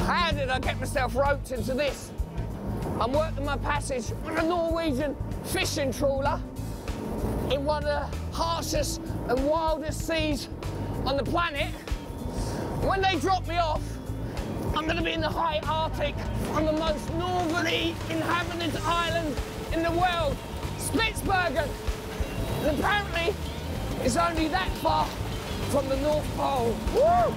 How did I get myself roped into this? I'm working my passage on a Norwegian fishing trawler in one of the harshest and wildest seas on the planet. When they drop me off, I'm going to be in the high Arctic on the most northerly inhabited island in the world, Spitsbergen. And apparently, it's only that far from the North Pole. Woo!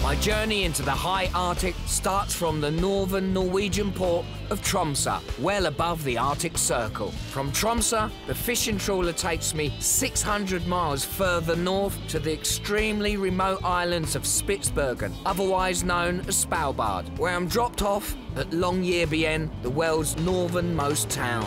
My journey into the high Arctic starts from the northern Norwegian port of Tromso, well above the Arctic Circle. From Tromso, the fishing trawler takes me 600 miles further north to the extremely remote islands of Spitsbergen, otherwise known as Svalbard, where I'm dropped off at Longyearbyen, the world's northernmost town.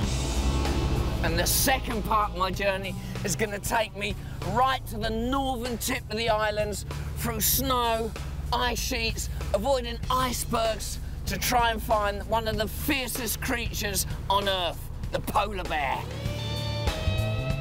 And the second part of my journey is going to take me right to the northern tip of the islands, through snow, ice sheets, avoiding icebergs, to try and find one of the fiercest creatures on Earth, the polar bear.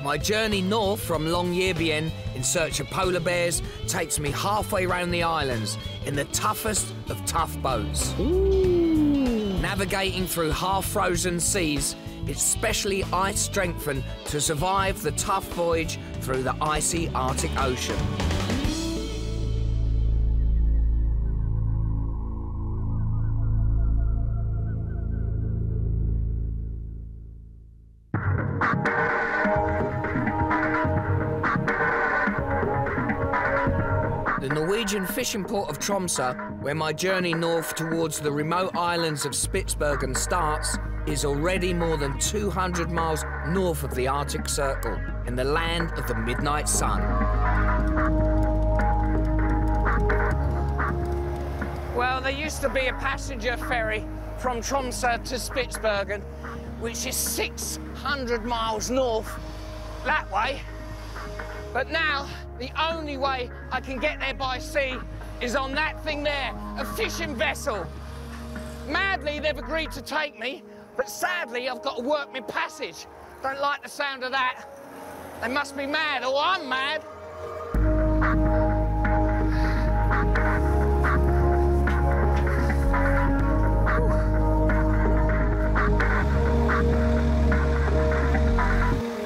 My journey north from Longyearbyen in search of polar bears takes me halfway around the islands in the toughest of tough boats. Ooh. Navigating through half-frozen seas, it's specially ice-strengthened to survive the tough voyage through the icy Arctic Ocean. The Norwegian fishing port of Tromso, where my journey north towards the remote islands of Spitsbergen starts, is already more than 200 miles north of the Arctic Circle, in the land of the midnight sun. Well, there used to be a passenger ferry from Tromso to Spitsbergen, which is 600 miles north that way. But now, the only way I can get there by sea is on that thing there, a fishing vessel. Madly, they've agreed to take me, but sadly, I've got to work my passage. Don't like the sound of that. They must be mad, or I'm mad.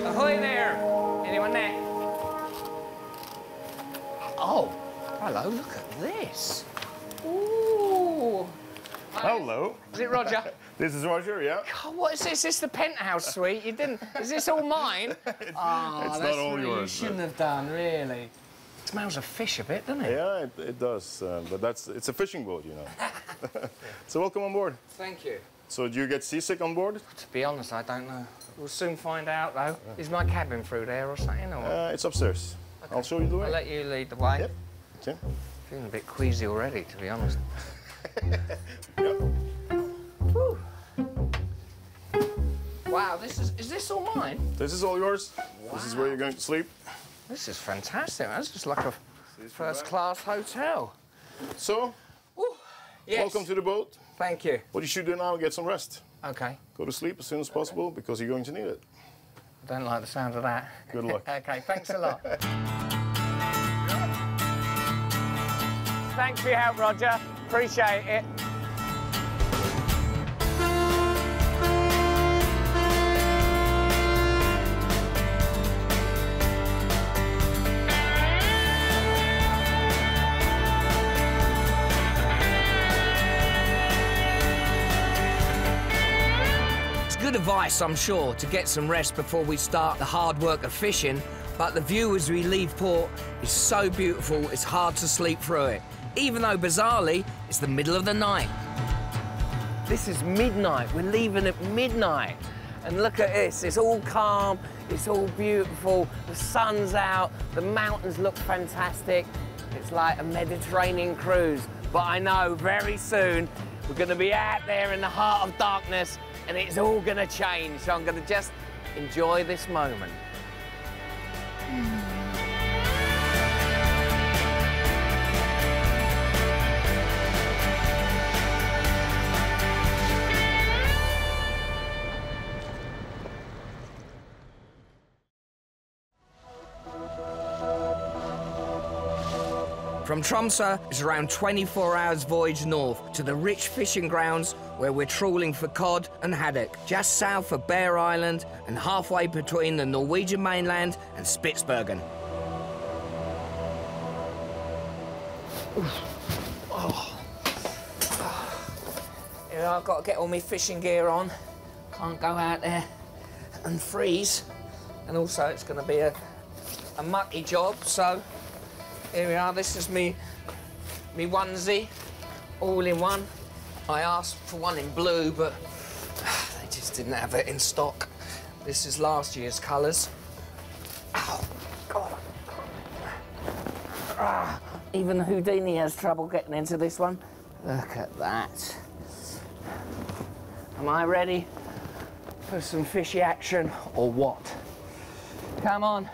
Ahoy there. Anyone there? Oh, hello, look at this. Ooh. Hello. Is it Roger? This is Roger, yeah. God, what is this? Is this the penthouse suite? You didn't... Is this all mine? It's not all yours. You shouldn't have done, really. It smells of fish a bit, doesn't it? Yeah, it does. But it's a fishing boat, you know. So welcome on board. Thank you. So do you get seasick on board? To be honest, I don't know. We'll soon find out, though. Is my cabin through there or something? Or... It's upstairs. Okay. I'll show you the way. I'll let you lead the way. Yep. Okay. Feeling a bit queasy already, to be honest. Yep. Whew. Wow, is this all mine? This is all yours. Wow. This is where you're going to sleep. This is fantastic. That's just like a first-class hotel. So, yes. Welcome to the boat. Thank you. What you should do now is get some rest. OK. Go to sleep as soon as possible, because you're going to need it. I don't like the sound of that. Good luck. OK, thanks a lot. Thanks for your help, Roger. Appreciate it. Good advice, I'm sure, to get some rest before we start the hard work of fishing, but the view as we leave port is so beautiful it's hard to sleep through it, even though, bizarrely, it's the middle of the night. This is midnight. We're leaving at midnight. And look at this. It's all calm. It's all beautiful. The sun's out. The mountains look fantastic. It's like a Mediterranean cruise. But I know very soon we're going to be out there in the heart of darkness, and it's all going to change. So I'm going to just enjoy this moment. From Tromso, it's around 24 hours voyage north to the rich fishing grounds where we're trawling for cod and haddock, just south of Bear Island and halfway between the Norwegian mainland and Spitsbergen. Yeah, I've got to get all my fishing gear on. Can't go out there and freeze. And also it's going to be a mucky job, so here we are. This is me onesie, all in one. I asked for one in blue, but they just didn't have it in stock. This is last year's colours. Ow, God. Even Houdini has trouble getting into this one. Look at that. Am I ready for some fishy action or what? Come on.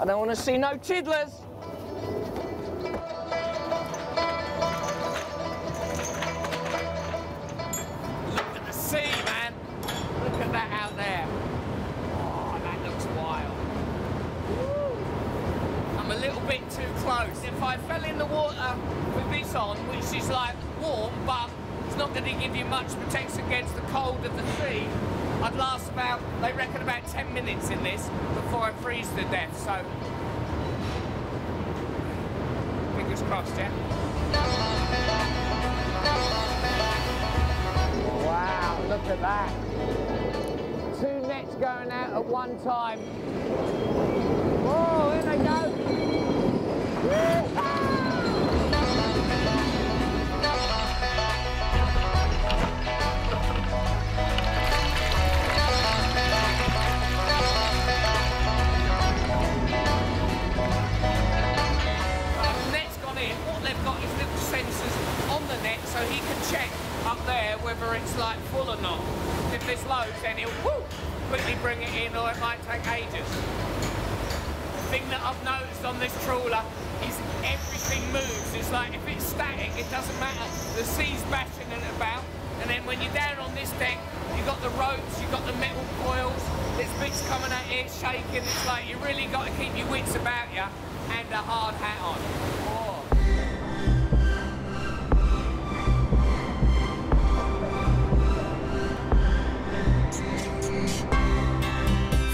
I don't want to see no tiddlers. Look at the sea, man. Look at that out there. Oh, that looks wild. Woo. I'm a little bit too close. If I fell in the water with this on, which is like warm, but it's not going to give you much protection against the cold of the sea, I'd last about, they reckon, about 10 minutes in this before I freeze to death, so fingers crossed, yeah? Wow, look at that. 2 nets going out at one time. Oh, here they go. Woo-hoo! So he can check up there whether it's like full or not. If there's loads, then he'll quickly bring it in, or it might take ages. The thing that I've noticed on this trawler is everything moves. It's like if it's static, it doesn't matter. The sea's bashing it about, and then when you're down on this deck, you've got the ropes, you've got the metal coils, there's bits coming at you, shaking. It's like you really got to keep your wits about you and a hard hat on. Oh.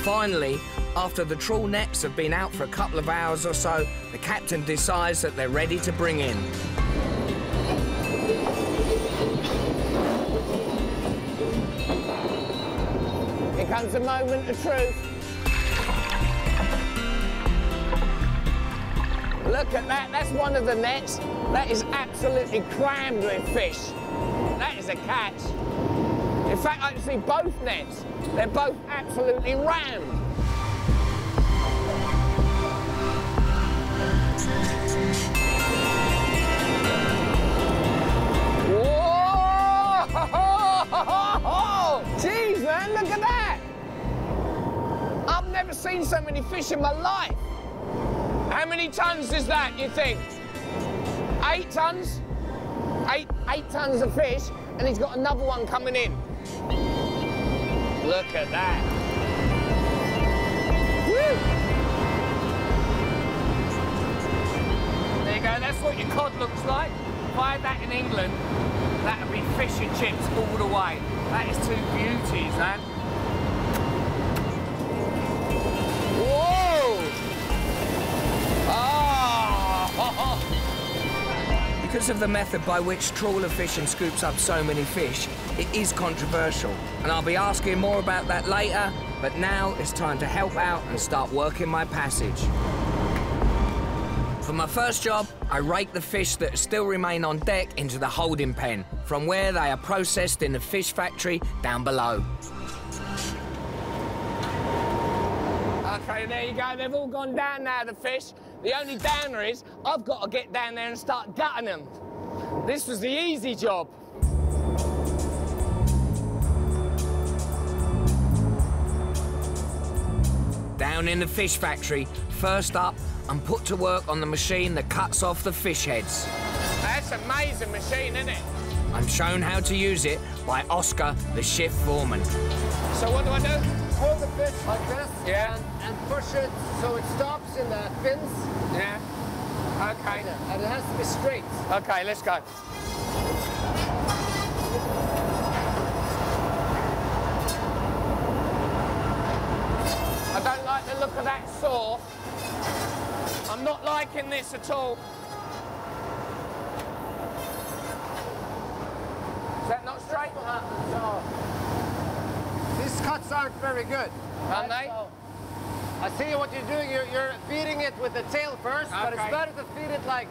Finally, after the trawl nets have been out for a couple of hours or so, the captain decides that they're ready to bring in. Here comes the moment of truth. Look at that, that's one of the nets. That is absolutely crammed with fish. That is a catch. In fact, I can see both nets. They're both absolutely rammed. Whoa! Jeez, man, look at that! I've never seen so many fish in my life. How many tons is that, you think? 8 tons? 8 tons of fish, and he's got another one coming in. Look at that. Woo! There you go, that's what your cod looks like. If I had that in England, that would be fish and chips all the way. That is 2 beauties, man. Whoa! Oh! Because of the method by which trawler fishing scoops up so many fish, it is controversial, and I'll be asking more about that later, but now it's time to help out and start working my passage. For my first job, I rake the fish that still remain on deck into the holding pen, from where they are processed in the fish factory down below. Okay, there you go, they've all gone down now, the fish. The only downer is, I've got to get down there and start gutting them. This was the easy job. Down in the fish factory, first up, I'm put to work on the machine that cuts off the fish heads. That's an amazing machine, isn't it? I'm shown how to use it by Oscar, the shift foreman. So what do I do? Hold the fish like this, Yeah. and push it so it stops in the fins. Yeah. Okay. And it has to be straight. Okay, let's go. I don't like the look of that saw. I'm not liking this at all. Is that not straight? So, these cuts aren't very good. Aren't they? So, I see what you're doing. You're feeding it with the tail first, but it's Okay. better to feed it like...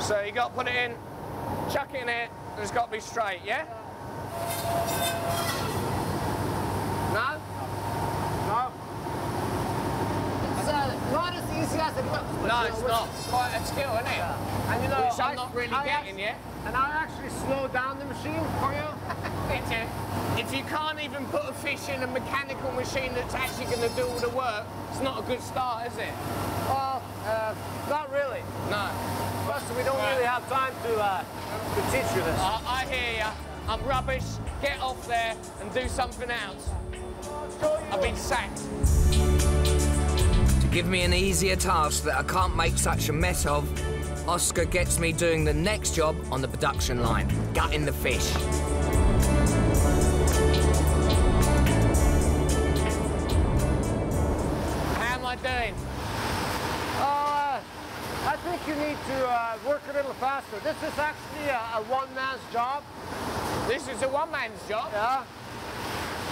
So you got to put it in, chuck it in it, and it's got to be straight, yeah? No? No. It's not as easy as it looks. But No, you know, it's with- not. It's quite a skill, isn't it? Yeah. And you know, Which I'm not really getting yet. And I actually slowed down the machine for you. If you can't even put a fish in a mechanical machine that's actually going to do all the work, it's not a good start, is it? Well, not really. No. Plus, we don't really have time to teach you this. I hear ya. I'm rubbish. Get off there and do something else. I've been sacked. To give me an easier task that I can't make such a mess of, Oscar gets me doing the next job on the production line, gutting the fish. How am I doing? I think you need to work a little faster. This is actually a one-man's job. This is a one-man's job. Yeah.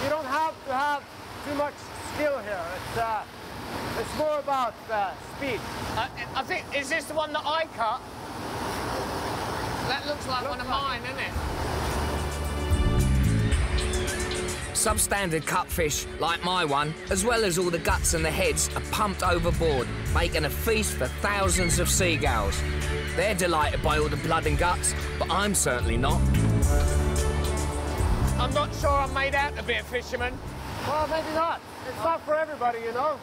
You don't have to have too much skill here. It's more about speed. I think, is this the one that I cut? That looks like one of mine, isn't it? Substandard cutfish, like my one, as well as all the guts and the heads, are pumped overboard, making a feast for thousands of seagulls. They're delighted by all the blood and guts, but I'm certainly not. I'm not sure I'm made out to be a fisherman. Well, maybe not. It's not for everybody, you know.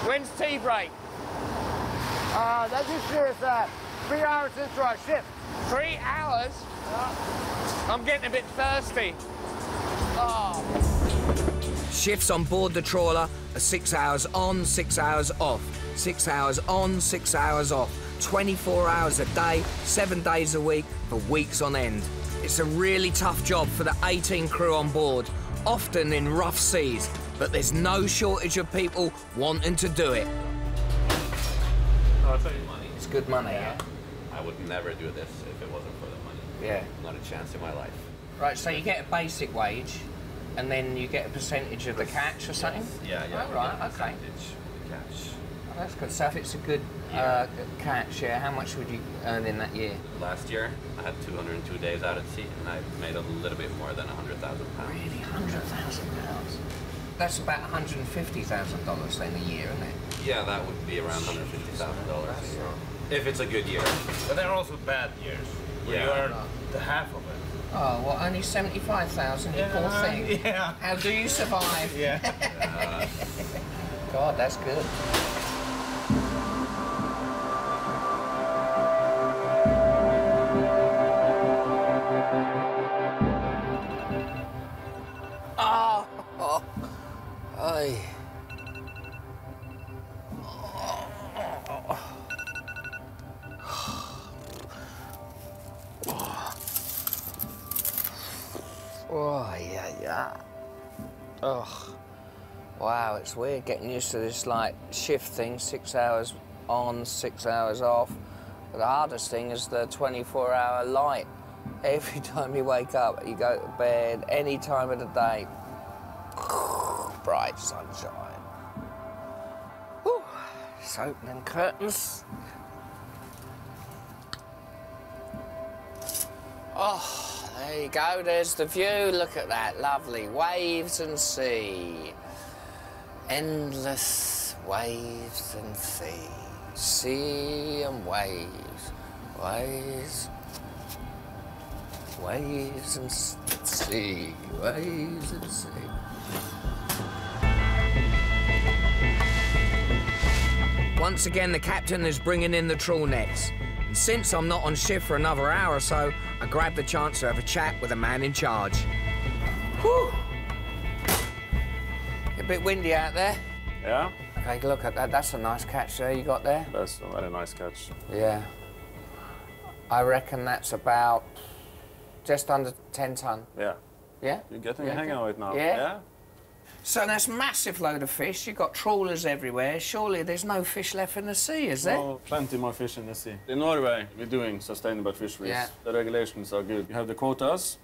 When's tea break? That usually is 3 hours into our shift. 3 hours? I'm getting a bit thirsty. Oh. Shifts on board the trawler are 6 hours on, 6 hours off. 6 hours on, 6 hours off. 24 hours a day, 7 days a week, for weeks on end. It's a really tough job for the 18 crew on board, often in rough seas, but there's no shortage of people wanting to do it. I'll tell you money. It's good money, yeah? I would never do this if it wasn't for the money. Yeah. Not a chance in my life. Right, so you get a basic wage, and then you get a percentage of the catch or something? Yeah. Oh, right, yeah, okay. percentage, Cash. Oh, that's good. So if it's a good catch, yeah, how much would you earn in that year? Last year, I had 202 days out at sea, and I made a little bit more than £100,000. Really, £100,000? That's about $150,000 then a year, isn't it? Yeah, that would be around $150,000 a year. If it's a good year. But there are also bad years where you earn the half of it. Oh, well, only 75,000, you poor thing. Yeah. How do you survive? Yeah. God, that's good. Ay. Oh, yeah. Ugh. Wow, it's weird getting used to this, like, shift thing, 6 hours on, 6 hours off. But the hardest thing is the 24-hour light. Every time you wake up, you go to bed, any time of the day. Bright sunshine. Whew. Just open them curtains. Oh, there you go, there's the view. Look at that, lovely waves and sea. Endless waves and sea. Sea and waves. Waves. Waves and sea. Waves and sea. Once again, the captain is bringing in the trawl nets. And since I'm not on shift for another hour or so, I grab the chance to have a chat with the man in charge. Whew. A bit windy out there. Yeah. Okay, look at that. That's a nice catch there you got there. That's a very nice catch. Yeah. I reckon that's about just under 10 ton. Yeah. Yeah? You're getting the hang of it now. Yeah? So that's a massive load of fish. You've got trawlers everywhere. Surely there's no fish left in the sea, is there? Oh, plenty more fish in the sea. In Norway, we're doing sustainable fisheries. Yeah. The regulations are good. You have the quotas.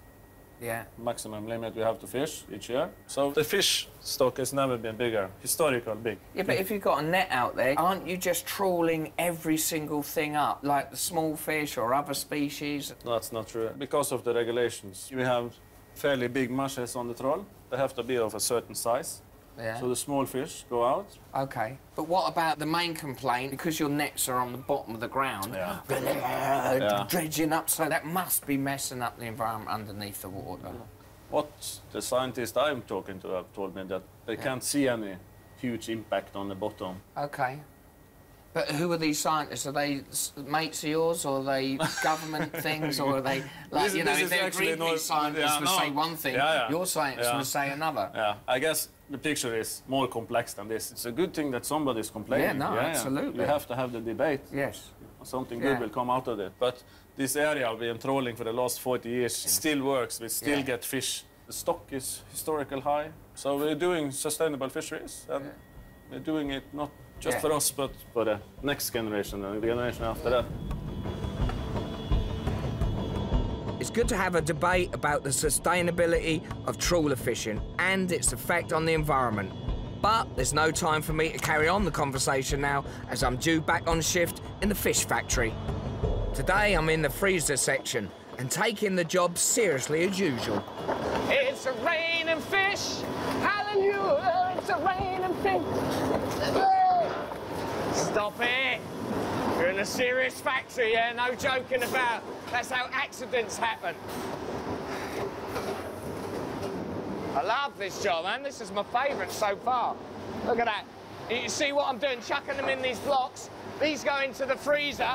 Yeah. Maximum limit we have to fish each year. So the fish stock has never been bigger, historical big. Yeah, but if you've got a net out there, aren't you just trawling every single thing up, like the small fish or other species? No, that's not true. Because of the regulations, we have fairly big mashes on the trawl. They have to be of a certain size. Yeah. So the small fish go out. OK. But what about the main complaint? Because your nets are on the bottom of the ground, dredging up, so that must be messing up the environment underneath the water. What the scientists I'm talking to have told me that they can't see any huge impact on the bottom. OK. But who are these scientists? Are they mates of yours, or are they government things, or are they, like, you know, if they're Greenpeace scientists would say one thing, your scientists would say another? Yeah, I guess the picture is more complex than this. It's a good thing that somebody's complaining. Yeah, no, absolutely. We have to have the debate. Yes. Something good will come out of it. But this area we've been trawling for the last 40 years still works. We still get fish. The stock is historical high. So we're doing sustainable fisheries, and we're doing it not just for us, but for the next generation and the generation after that. It's good to have a debate about the sustainability of trawler fishing and its effect on the environment. But there's no time for me to carry on the conversation now, as I'm due back on shift in the fish factory. Today I'm in the freezer section and taking the job seriously as usual. It's a raining fish, hallelujah, it's a raining fish. Stop it. You're in a serious factory, yeah, no joking about. That's how accidents happen. I love this job, man. This is my favourite so far. Look at that. You see what I'm doing? Chucking them in these blocks. These go into the freezer.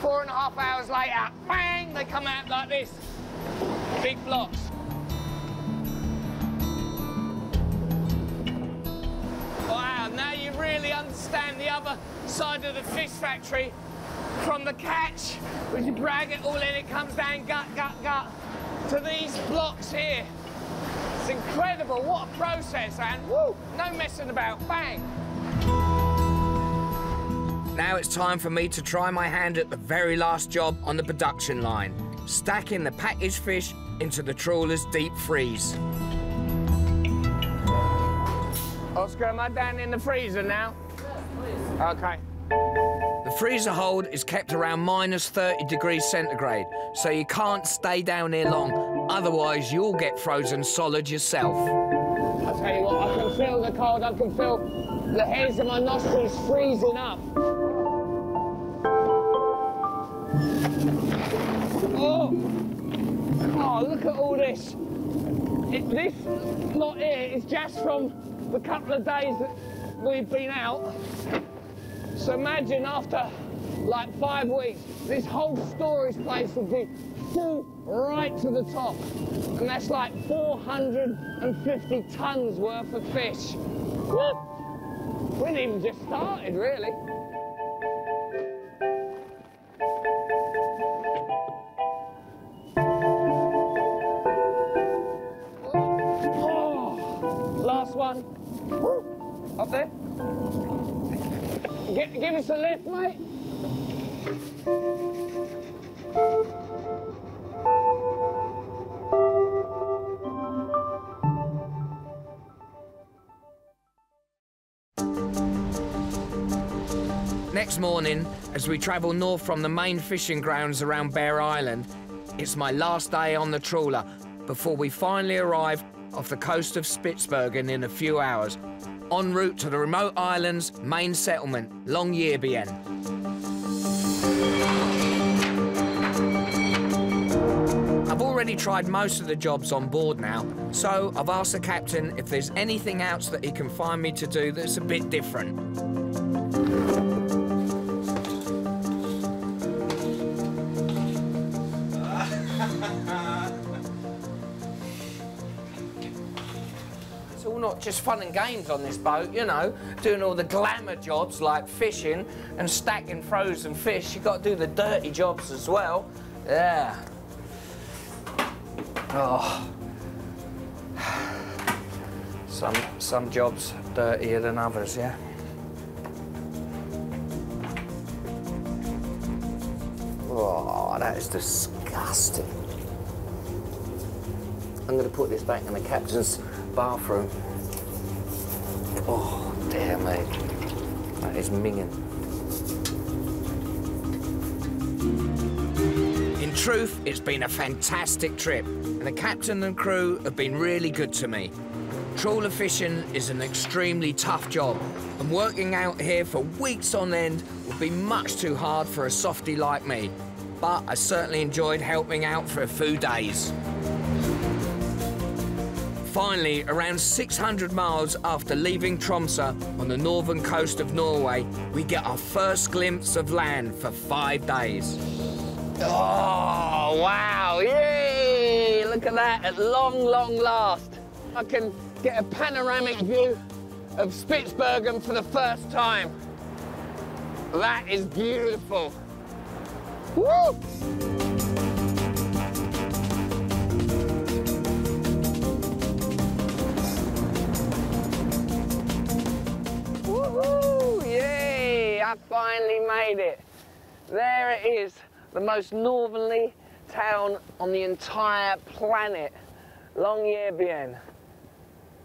4.5 hours later, bang, they come out like this. Big blocks. Wow, now you really understand the other side of the fish factory. From the catch, which you drag it all in, it comes down gut, to these blocks here. It's incredible, what a process, and woo, no messing about, bang. Now it's time for me to try my hand at the very last job on the production line, stacking the packaged fish into the trawler's deep freeze. Oscar, am I down in the freezer now? Yes, please. OK. The freezer hold is kept around -30°C, so you can't stay down here long, otherwise you'll get frozen solid yourself. I'll tell you what, I can feel the cold, I can feel the hairs of my nostrils freezing up. Oh, look at all this. This lot here is just from the couple of days that we've been out. So imagine after like 5 weeks, this whole storage place would be full right to the top. And that's like 450 tons worth of fish. Woo! We hadn't even just started, really. Oh, last one. Woo! Up there. Give us a lift, mate. Next morning, as we travel north from the main fishing grounds around Bear Island, it's my last day on the trawler before we finally arrive off the coast of Spitsbergen in a few hours, en route to the remote island's main settlement, Longyearbyen. I've already tried most of the jobs on board now, so I've asked the captain if there's anything else that he can find me to do that's a bit different. all not just fun and games on this boat, you know, doing all the glamour jobs like fishing and stacking frozen fish. You've got to do the dirty jobs as well. Yeah. Oh. Some jobs dirtier than others, yeah. Oh, that is disgusting. I'm going to put this back in the captain's bathroom. Oh, dear me. That is minging. In truth, it's been a fantastic trip, and the captain and crew have been really good to me. Trawler fishing is an extremely tough job, and working out here for weeks on end would be much too hard for a softie like me. But I certainly enjoyed helping out for a few days. Finally, around 600 miles after leaving Tromso on the northern coast of Norway, we get our first glimpse of land for 5 days. Oh, wow, yay! Look at that, at long, long last. I can get a panoramic view of Spitsbergen for the first time. That is beautiful. Woo! Woohoo! Yay! I finally made it. There it is, the most northerly town on the entire planet. Norwegian.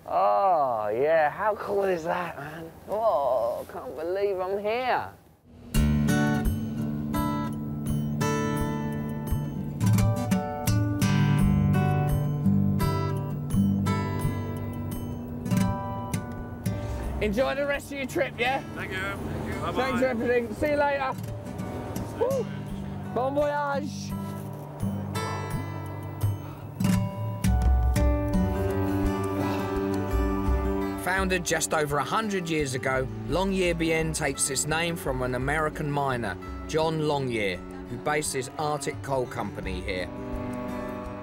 Oh, yeah, how cool is that, man? Oh, can't believe I'm here. Enjoy the rest of your trip, yeah? Thank you. Bye-bye. Thanks for everything. See you later. Woo. Bon voyage. Founded just over 100 years ago, Norwegian takes its name from an American miner, John Longyear, who based his Arctic coal company here.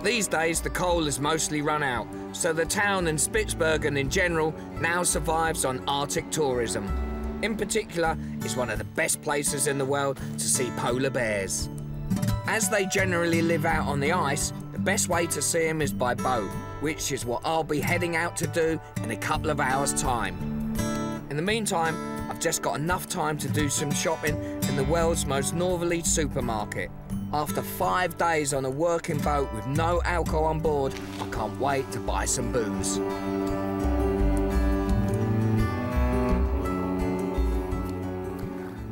These days, the coal is mostly run out, so the town and Spitsbergen in general now survives on Arctic tourism. In particular, it's one of the best places in the world to see polar bears. As they generally live out on the ice, the best way to see them is by boat, which is what I'll be heading out to do in a couple of hours' time. In the meantime, I've just got enough time to do some shopping in the world's most northerly supermarket. After 5 days on a working boat with no alcohol on board, I can't wait to buy some booze.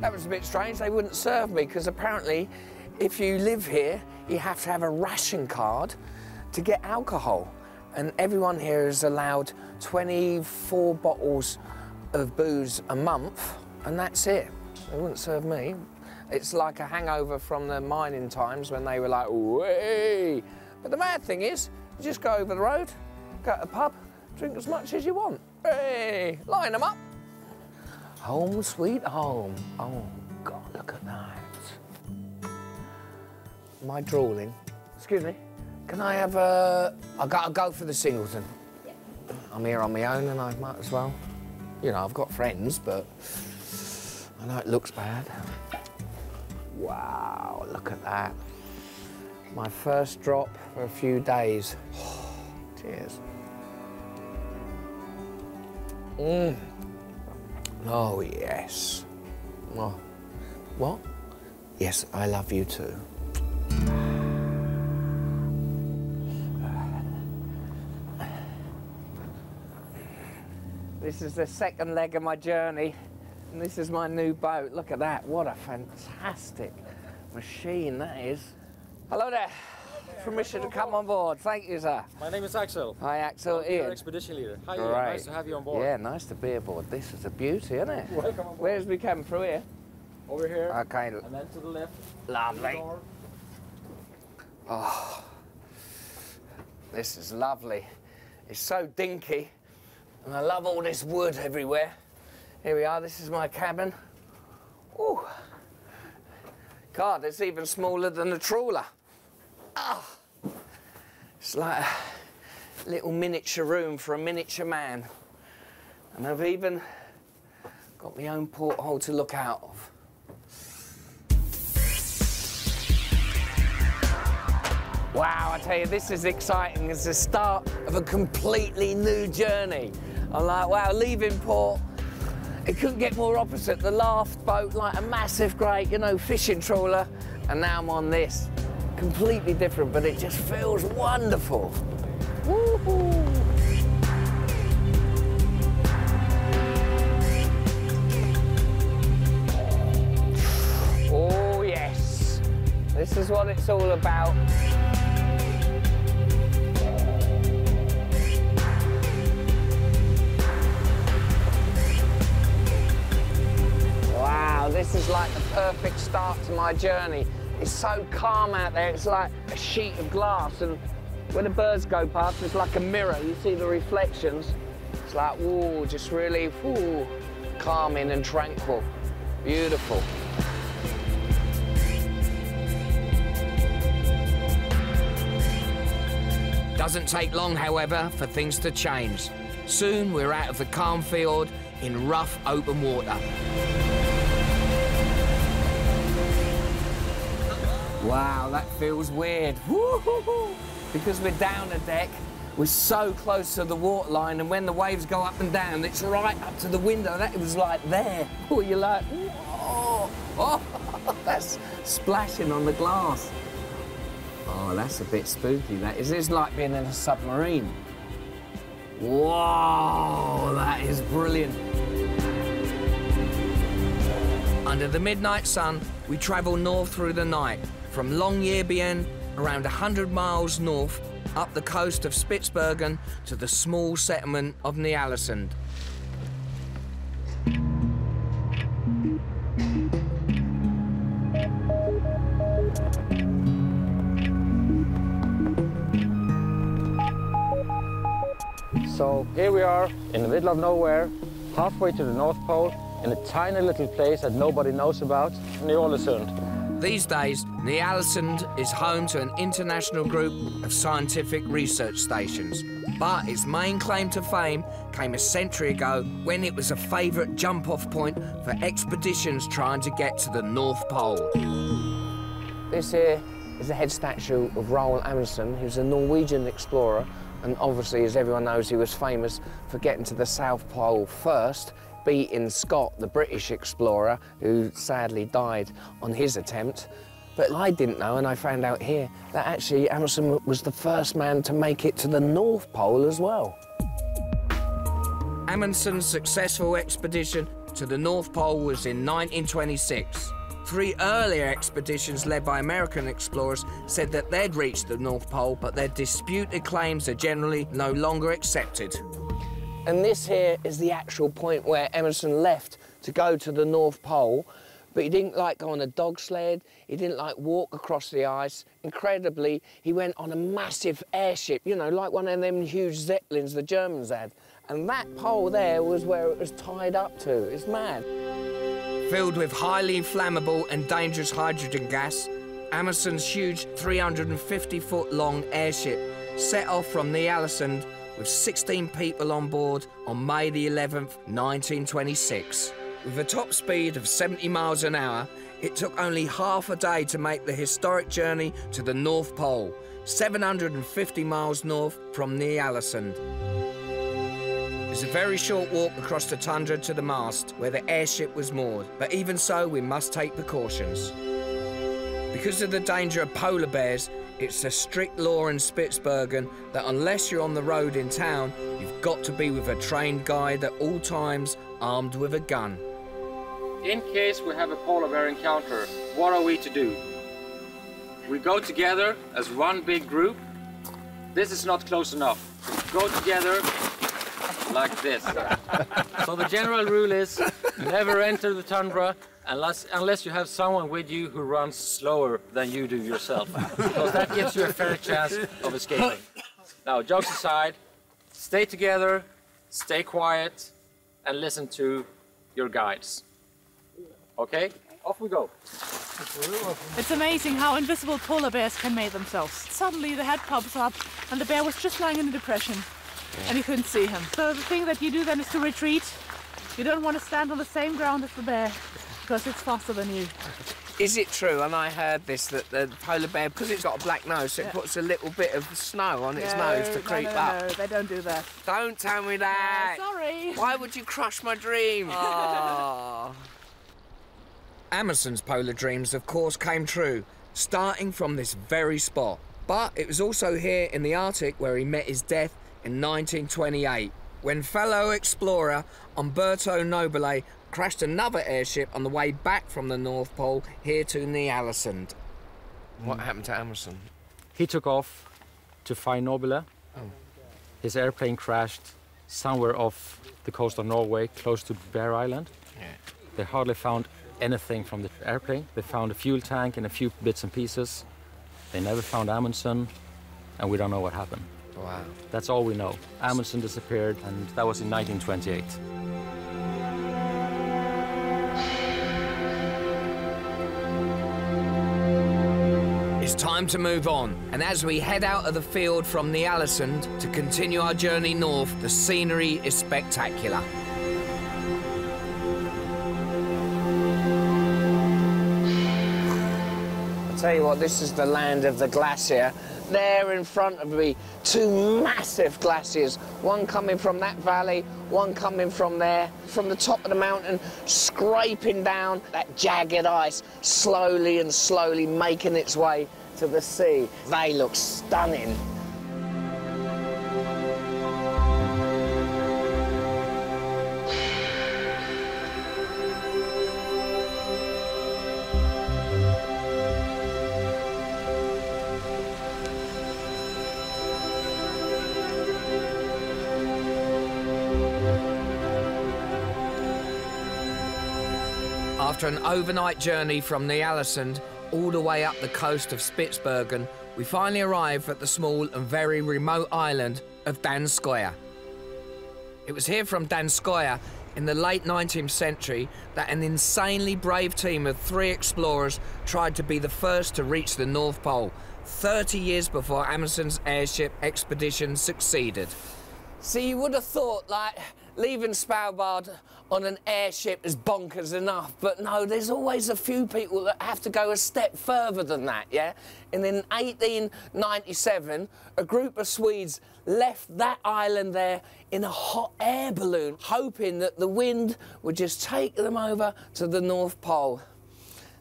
That was a bit strange. They wouldn't serve me because apparently if you live here, you have to have a ration card to get alcohol. And everyone here is allowed 24 bottles of booze a month, and that's it. They wouldn't serve me. It's like a hangover from the mining times when they were like, way. But the mad thing is, you just go over the road, go to the pub, drink as much as you want. Hey, line them up. Home sweet home. Oh, God, look at that. Am I drooling? Excuse me. Can I have a... I've got to go for the singleton. Yeah. I'm here on my own and I might as well. You know, I've got friends, but I know it looks bad. Wow, look at that. My first drop for a few days. Oh, cheers. Oh, yes. Oh. What? Yes, I love you too. This is the second leg of my journey, and this is my new boat. Look at that. What a fantastic machine that is. Hello there. Permission to come on board. Thank you, sir. My name is Axel. Hi, Axel. Ian. Your expedition leader. Hi, Great. Ian. Nice to have you on board. Yeah, nice to be aboard. This is a beauty, isn't it? Welcome on board. Where's we come through here? Over here. Okay. And then to the left. Lovely. Oh, this is lovely. It's so dinky, and I love all this wood everywhere. Here we are. This is my cabin. Ooh. God, it's even smaller than a trawler. Ah. It's like a little miniature room for a miniature man. And I've even got my own porthole to look out of. Wow, I tell you, this is exciting. It's the start of a completely new journey. I'm like, wow, leaving port, it couldn't get more opposite. The last boat, like a massive, great, you know, fishing trawler, and now I'm on this. Completely different, but it just feels wonderful. Woohoo! Oh, yes. This is what it's all about. Wow, this is like the perfect start to my journey. It's so calm out there, it's like a sheet of glass, and when the birds go past, it's like a mirror. You see the reflections. It's like, whoa, just really, whoo, calming and tranquil. Beautiful. Doesn't take long, however, for things to change. Soon we're out of the calm fjord in rough open water. Wow, that feels weird. Woo-hoo-hoo. Because we're down a deck, we're so close to the waterline, and when the waves go up and down, it's right up to the window. That was like there. Oh, you're like, whoa. Oh, that's splashing on the glass. Oh, that's a bit spooky, that is. It's like being in a submarine. Whoa, that is brilliant. Under the midnight sun, we travel north through the night, from Longyearbyen, around 100 miles north, up the coast of Spitsbergen to the small settlement of Ny-Ålesund. So here we are in the middle of nowhere, halfway to the North Pole, in a tiny little place that nobody knows about, Ny-Ålesund. These days, Ny-Ålesund is home to an international group of scientific research stations. But its main claim to fame came a century ago when it was a favourite jump-off point for expeditions trying to get to the North Pole. This here is the head statue of Roald Amundsen, who's a Norwegian explorer, and obviously, as everyone knows, he was famous for getting to the South Pole first, beating Scott, the British explorer, who sadly died on his attempt. But I didn't know, and I found out here, that actually Amundsen was the first man to make it to the North Pole as well. Amundsen's successful expedition to the North Pole was in 1926. 3 earlier expeditions led by American explorers said that they'd reached the North Pole, but their disputed claims are generally no longer accepted. And this here is the actual point where Amundsen left to go to the North Pole, but he didn't like go on a dog sled, he didn't like walk across the ice. Incredibly, he went on a massive airship, you know, like one of them huge Zeppelins the Germans had. And that pole there was where it was tied up to. It's mad. Filled with highly flammable and dangerous hydrogen gas, Amundsen's huge 350-foot-long airship set off from Ny-Ålesund with 16 people on board on May the 11th, 1926. With a top speed of 70 miles an hour, it took only half a day to make the historic journey to the North Pole, 750 miles north from Ny-Ålesund. It's a very short walk across the tundra to the mast where the airship was moored, but even so, we must take precautions. Because of the danger of polar bears, it's a strict law in Spitsbergen that unless you're on the road in town, you've got to be with a trained guide at all times, armed with a gun. In case we have a polar bear encounter, what are we to do? We go together as one big group. This is not close enough. Go together like this. So the general rule is never enter the tundra unless you have someone with you who runs slower than you do yourself, because that gives you a fair chance of escaping. Now, jokes aside, stay together, stay quiet, and listen to your guides. Okay? Off we go. It's amazing how invisible polar bears can make themselves. Suddenly the head pops up and the bear was just lying in a depression. and you couldn't see him. So the thing that you do then is to retreat. You don't want to stand on the same ground as the bear because it's faster than you. Is it true, and I heard this, that the polar bear, because it's got a black nose, so it puts a little bit of snow on its nose to creep up? No, they don't do that. Don't tell me that. No, sorry. Why would you crush my dream? Oh. Amundsen's polar dreams, of course, came true, starting from this very spot. But it was also here in the Arctic where he met his death in 1928, when fellow explorer Umberto Nobile crashed another airship on the way back from the North Pole here to Ny-Ålesund. What happened to Amundsen? He took off to find Nobile. His airplane crashed somewhere off the coast of Norway, close to Bear Island. Yeah. They hardly found anything from the airplane. They found a fuel tank and a few bits and pieces. They never found Amundsen, and we don't know what happened. Wow. That's all we know. Amundsen disappeared, and that was in 1928. It's time to move on, and as we head out of the field from Ny-Ålesund to continue our journey north, the scenery is spectacular. I'll tell you what, this is the land of the glacier. There in front of me, two massive glaciers, one coming from that valley, one coming from there, from the top of the mountain, scraping down that jagged ice, slowly and slowly making its way to the sea. They look stunning. After an overnight journey from Ny-Ålesund all the way up the coast of Spitsbergen, we finally arrive at the small and very remote island of Danskoya. It was here from Danskoya in the late 19th century that an insanely brave team of 3 explorers tried to be the first to reach the North Pole, 30 years before Amundsen's airship expedition succeeded. See, you would have thought, like, leaving Svalbard on an airship is bonkers enough, but no, there's always a few people that have to go a step further than that, yeah? And in 1897, a group of Swedes left that island there in a hot air balloon, hoping that the wind would just take them over to the North Pole.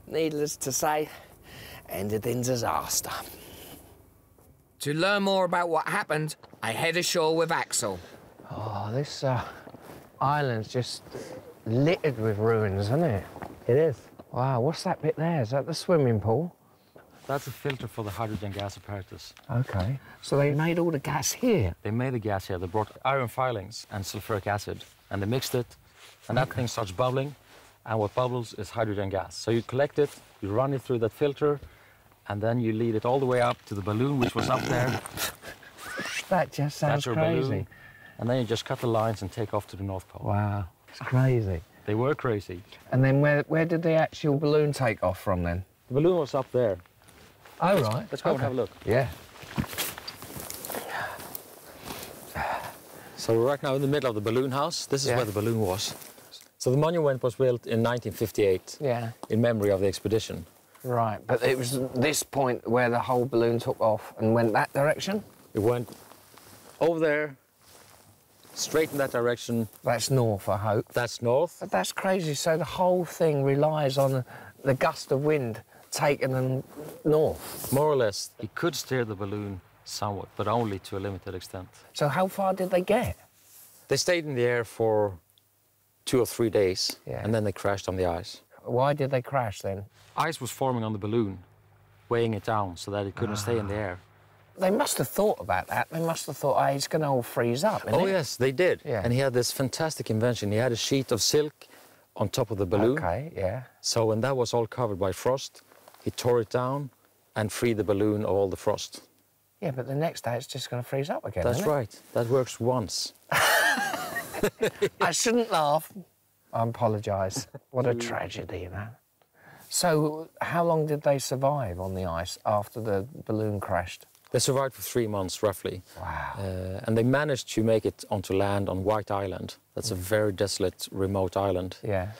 Needless to say, ended in disaster. To learn more about what happened, I head ashore with Axel. Oh, this island's just littered with ruins, isn't it? It is. Wow, what's that bit there? Is that the swimming pool? That's a filter for the hydrogen gas apparatus. OK. So they made all the gas here? They made the gas here. They brought iron filings and sulfuric acid, and they mixed it, and that thing starts bubbling, and what bubbles is hydrogen gas. So you collect it, you run it through that filter, and then you lead it all the way up to the balloon, which was up there. That just sounds crazy. Balloon. And then you just cut the lines and take off to the North Pole. Wow, it's crazy. They were crazy. And then where did the actual balloon take off from then? The balloon was up there. Oh, right. Let's go and have a look. Yeah. So we're right now in the middle of the balloon house. This is where the balloon was. So the monument was built in 1958 in memory of the expedition. Right, but it was this point where the whole balloon took off and went that direction? It went over there, straight in that direction. That's north, I hope. That's north. But that's crazy. So the whole thing relies on the gust of wind taking them north? More or less. He could steer the balloon somewhat, but only to a limited extent. So how far did they get? They stayed in the air for 2 or 3 days, and then they crashed on the ice. Why did they crash then? Ice was forming on the balloon, weighing it down so that it couldn't stay in the air. They must have thought about that. They must have thought, hey, it's going to all freeze up, isn't it? Yes, they did. Yeah. And he had this fantastic invention. He had a sheet of silk on top of the balloon. OK, yeah. So when that was all covered by frost, he tore it down and freed the balloon of all the frost. Yeah, but the next day it's just going to freeze up again, That's isn't it? right. That works once. I shouldn't laugh. I apologise. What a tragedy, you know. So how long did they survive on the ice after the balloon crashed? They survived for 3 months, roughly. Wow. And they managed to make it onto land on White Island. That's a very desolate, remote island. Yeah.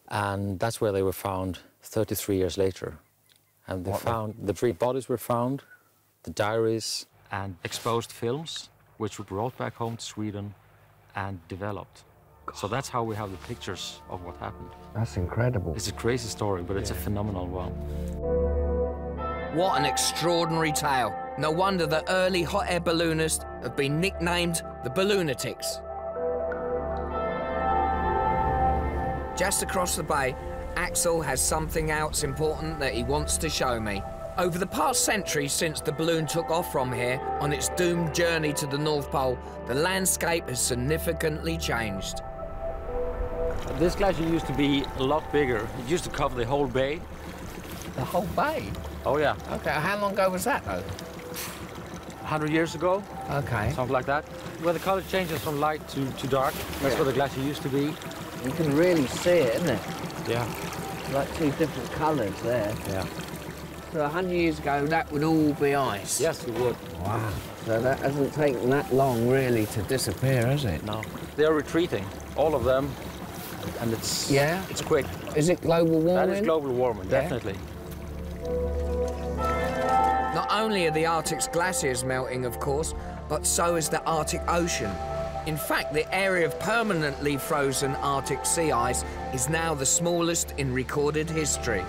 And that's where they were found 33 years later. And they found, the 3 bodies were found, the diaries, and exposed films, which were brought back home to Sweden and developed. So that's how we have the pictures of what happened. That's incredible. It's a crazy story, but it's a phenomenal one. What an extraordinary tale. No wonder the early hot air balloonists have been nicknamed the Balloonatics. Just across the bay, Axel has something else important that he wants to show me. Over the past century since the balloon took off from here on its doomed journey to the North Pole, the landscape has significantly changed. This glacier used to be a lot bigger. It used to cover the whole bay. The whole bay? Oh, yeah. Okay, how long ago was that, though? 100 years ago. Okay. Something like that. Where the color changes from light to dark. That's where the glacier used to be. You can really see it, isn't it? Yeah. Like 2 different colours there. Yeah. So 100 years ago, that would all be ice? Yes, it would. Wow. So that hasn't taken that long, really, to disappear, has it? No. They are retreating, all of them. And it's... Yeah? It's quick. Is it global warming? That is global warming, definitely. Not only are the Arctic's glaciers melting, of course, but so is the Arctic Ocean. In fact, the area of permanently frozen Arctic sea ice is now the smallest in recorded history.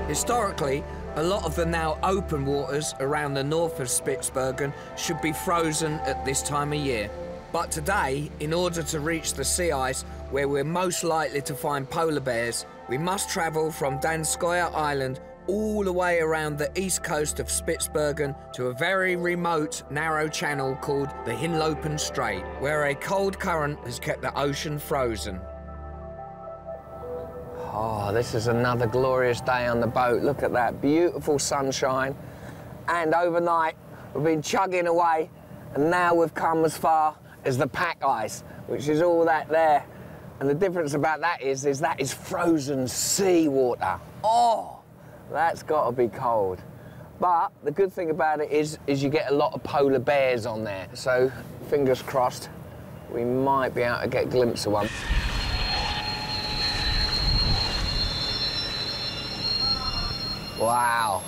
Historically, a lot of the now open waters around the north of Spitsbergen should be frozen at this time of year. But today, in order to reach the sea ice where we're most likely to find polar bears, we must travel from Danskoya Island all the way around the east coast of Spitsbergen to a very remote, narrow channel called the Hinlopen Strait, where a cold current has kept the ocean frozen. Oh, this is another glorious day on the boat. Look at that, beautiful sunshine. And overnight, we've been chugging away, and now we've come as far as the pack ice, which is all that there. And the difference about that is that is frozen seawater. Oh, that's got to be cold. But the good thing about it is you get a lot of polar bears on there. So, fingers crossed, we might be able to get a glimpse of one. Wow.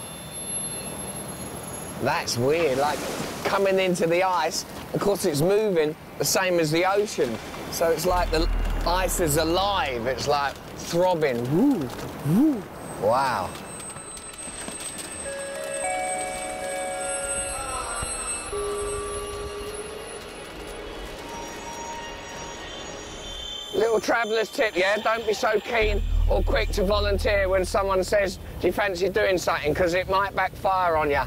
That's weird, like coming into the ice, of course it's moving the same as the ocean. So it's like the ice is alive, it's like throbbing. Woo, woo. Wow. Little traveller's tip, yeah? Don't be so keen or quick to volunteer when someone says, do you fancy doing something? Because it might backfire on you.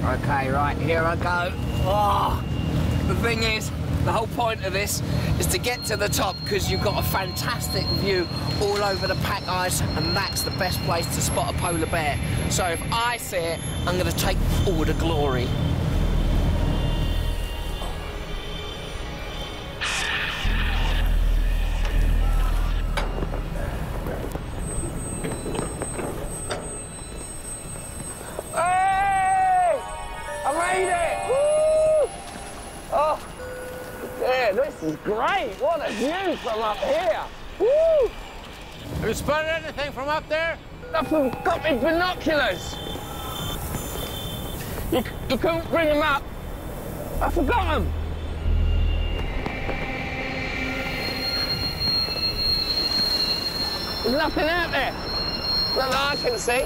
Okay, right, here I go. Oh, The thing is, the whole point of this is to get to the top because you've got a fantastic view all over the pack ice, and that's the best place to spot a polar bear. So if I see it, I'm going to take all the glory. This is great. What a view from up here. Woo! Have you spotted anything from up there? I've got my binoculars. You couldn't bring them up. I forgot them. There's nothing out there. Not that I can see.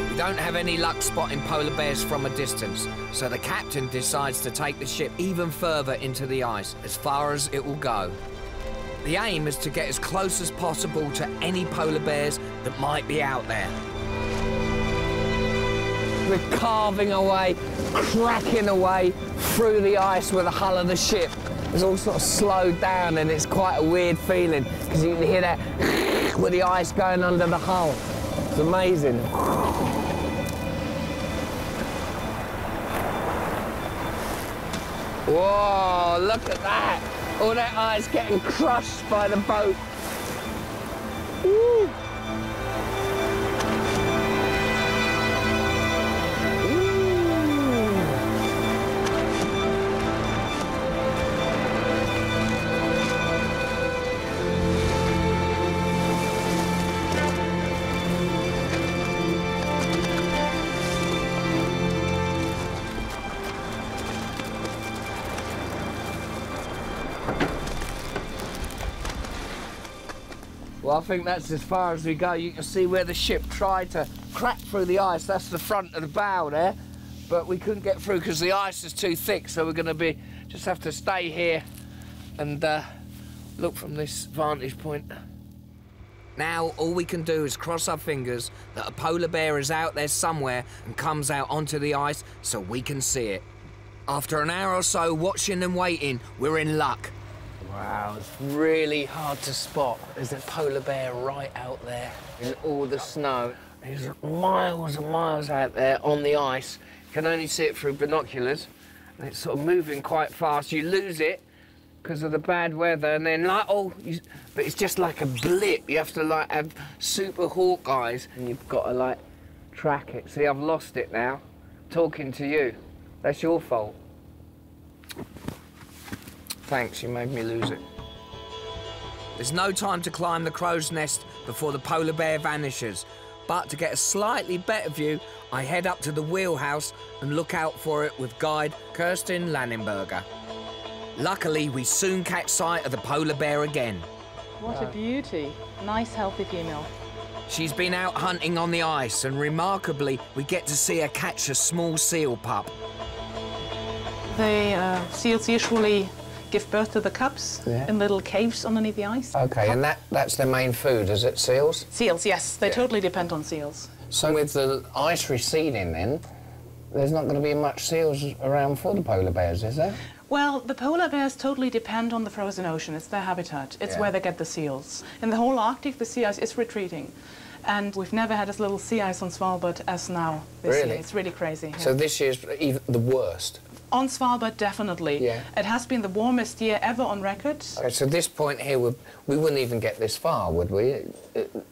We don't have any luck spotting polar bears from a distance, so the captain decides to take the ship even further into the ice, as far as it will go. The aim is to get as close as possible to any polar bears that might be out there. We're carving away, cracking away through the ice with the hull of the ship. It's all sort of slowed down, and it's quite a weird feeling because you can hear that with the ice going under the hull. It's amazing. Whoa, look at that. All that ice getting crushed by the boat. Woo. Well, I think that's as far as we go. You can see where the ship tried to crack through the ice. That's the front of the bow there. But we couldn't get through because the ice is too thick, so we're going to just have to stay here and look from this vantage point. Now, all we can do is cross our fingers that a polar bear is out there somewhere and comes out onto the ice so we can see it. After an hour or so watching and waiting, we're in luck. Wow, it's really hard to spot. There's a polar bear right out there in all the snow. There's miles and miles out there on the ice. You can only see it through binoculars. And it's sort of moving quite fast. You lose it because of the bad weather, and then but it's just like a blip. You have to like have super hawk eyes, and you've got to like track it. See, I've lost it now. Talking to you. That's your fault. Thanks, you made me lose it. There's no time to climb the crow's nest before the polar bear vanishes. But to get a slightly better view, I head up to the wheelhouse and look out for it with guide Kirsten Lannenberger. Luckily, we soon catch sight of the polar bear again. What a beauty. Nice, healthy female. She's been out hunting on the ice, and remarkably, we get to see her catch a small seal pup. The seals usually give birth to the cubs in little caves underneath the ice. OK, and that's their main food, is it, seals? Seals, yes. They totally depend on seals. So with the ice receding then, there's not going to be much seals around for the polar bears, is there? Well, the polar bears totally depend on the frozen ocean. It's their habitat. It's where they get the seals. In the whole Arctic, the sea ice is retreating. And we've never had as little sea ice on Svalbard as now this year. It's really crazy. So this year's even the worst? On Svalbard, definitely. Yeah. It has been the warmest year ever on record. Okay, so this point here, we wouldn't even get this far, would we,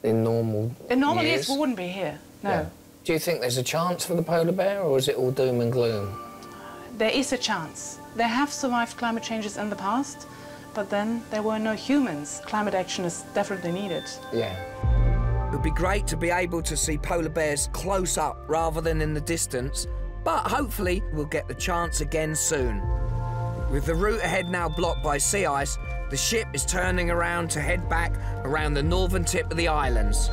in normal In normal years? We wouldn't be here, no. Yeah. Do you think there's a chance for the polar bear, or is it all doom and gloom? There is a chance. They have survived climate changes in the past, but then there were no humans. Climate action is definitely needed. Yeah. It would be great to be able to see polar bears close up rather than in the distance, but hopefully we'll get the chance again soon. With the route ahead now blocked by sea ice, the ship is turning around to head back around the northern tip of the islands.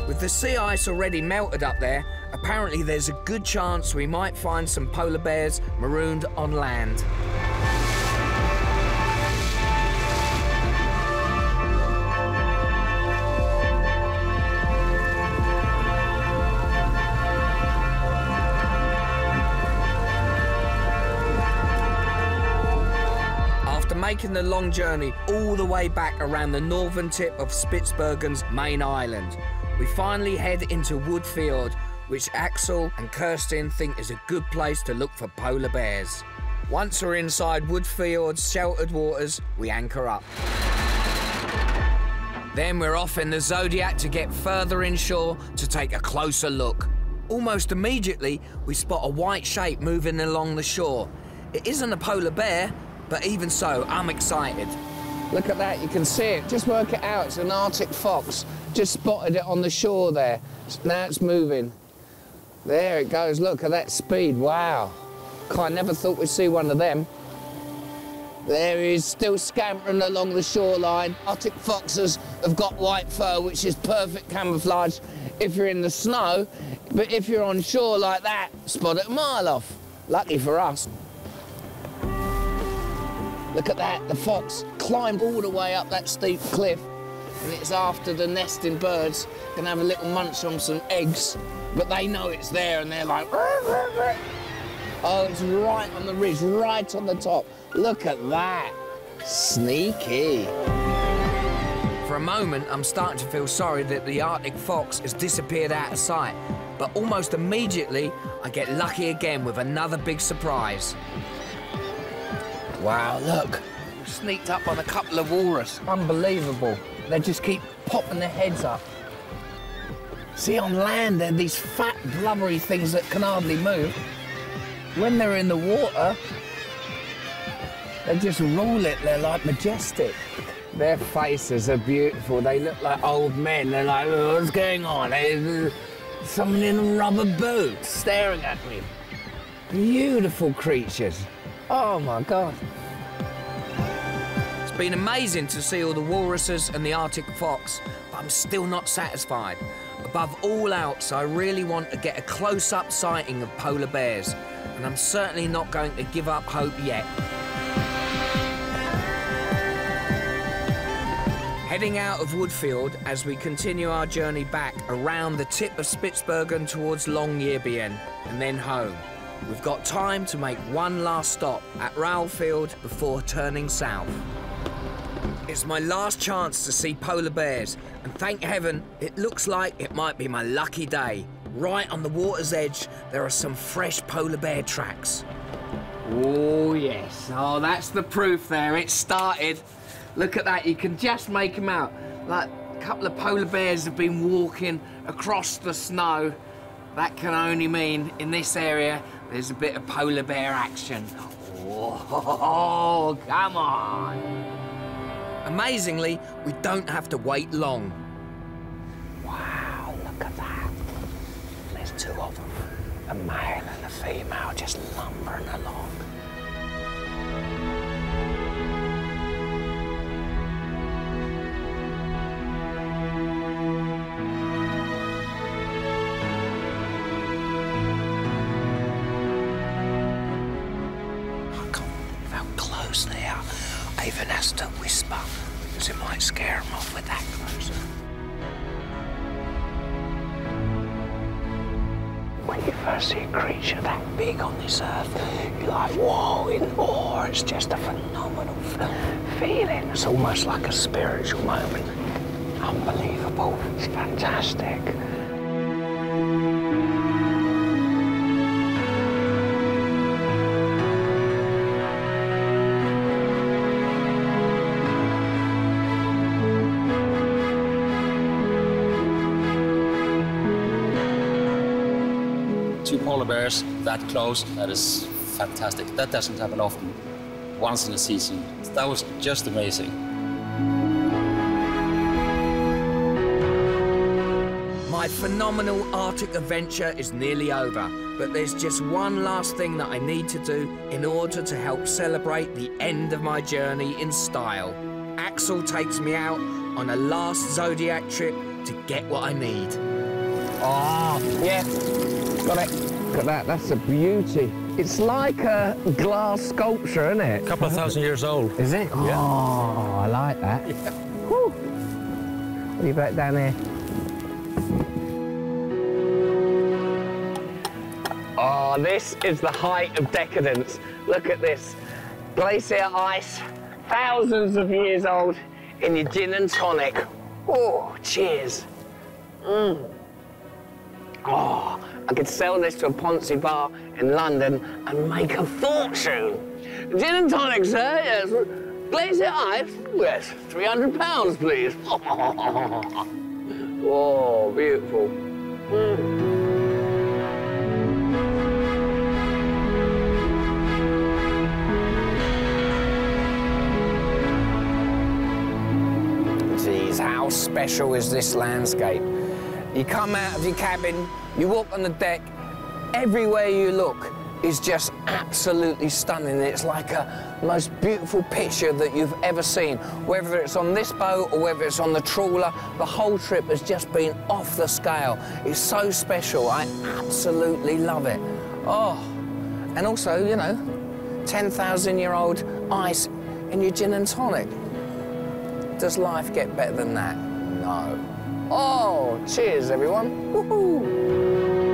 With the sea ice already melted up there, apparently there's a good chance we might find some polar bears marooned on land. After making the long journey all the way back around the northern tip of Spitsbergen's main island, we finally head into Wood Fjord, which Axel and Kirsten think is a good place to look for polar bears. Once we're inside Wood Fjord's sheltered waters, we anchor up. Then we're off in the Zodiac to get further inshore to take a closer look. Almost immediately, we spot a white shape moving along the shore. It isn't a polar bear, but even so, I'm excited. Look at that, you can see it. Just work it out, it's an Arctic fox. Just spotted it on the shore there. Now it's moving. There it goes, look at that speed, wow. I never thought we'd see one of them. There he is, still scampering along the shoreline. Arctic foxes have got white fur, which is perfect camouflage if you're in the snow, but if you're on shore like that, spot it a mile off. Lucky for us. Look at that, the fox climbed all the way up that steep cliff, and it's after the nesting birds. Can have a little munch on some eggs, but they know it's there and they're like, rrr, rrr, rrr. Oh, it's right on the ridge, right on the top. Look at that, sneaky. For a moment, I'm starting to feel sorry that the Arctic fox has disappeared out of sight, but almost immediately, I get lucky again with another big surprise. Wow, look, we've sneaked up on a couple of walrus. Unbelievable. They just keep popping their heads up. See, on land, they're these fat, blubbery things that can hardly move. When they're in the water, they just rule it. They're like majestic. Their faces are beautiful. They look like old men. They're like, oh, what's going on? There's someone in a rubber boot staring at me. Beautiful creatures. Oh, my God. It's been amazing to see all the walruses and the Arctic fox, but I'm still not satisfied. Above all else, I really want to get a close-up sighting of polar bears, and I'm certainly not going to give up hope yet. Heading out of Woodfield as we continue our journey back around the tip of Spitsbergen towards Longyearbyen and then home. We've got time to make one last stop at Rowfield before turning south. It's my last chance to see polar bears, and thank heaven, it looks like it might be my lucky day. Right on the water's edge, there are some fresh polar bear tracks. Oh, yes. Oh, that's the proof there. It started. Look at that. You can just make them out. Like a couple of polar bears have been walking across the snow. That can only mean in this area there's a bit of polar bear action. Oh, come on. Amazingly, we don't have to wait long. Wow, look at that. There's two of them. A male and a female just lumbering along. There, I even has to whisper, because it might scare them off with that close. When you first see a creature that big on this earth, you're like, whoa, in awe. It's just a phenomenal feeling. It's almost like a spiritual moment. Unbelievable. It's fantastic. Two polar bears that close, that is fantastic. That doesn't happen often, once in a season. That was just amazing. My phenomenal Arctic adventure is nearly over, but there's just one last thing that I need to do in order to help celebrate the end of my journey in style. Axel takes me out on a last Zodiac trip to get what I need. Oh, yeah. Got it. Look at that. That's a beauty. It's like a glass sculpture, isn't it? A couple of thousand years old. Is it? Yeah. Oh, I like that. Yeah. Whew. What are you back down here? Oh, this is the height of decadence. Look at this. Glacier ice, thousands of years old, in your gin and tonic. Oh, cheers. Oh, I could sell this to a Ponzi bar in London and make a fortune. Gin and tonic, sir, yes. Glacier ice, yes. £300, please. Oh, beautiful. Geez, how special is this landscape? You come out of your cabin, you walk on the deck, everywhere you look is just absolutely stunning. It's like a most beautiful picture that you've ever seen. Whether it's on this boat or whether it's on the trawler, the whole trip has just been off the scale. It's so special. I absolutely love it. Oh, and also, you know, 10,000-year-old ice in your gin and tonic. Does life get better than that? No. Oh, cheers, everyone. Woohoo!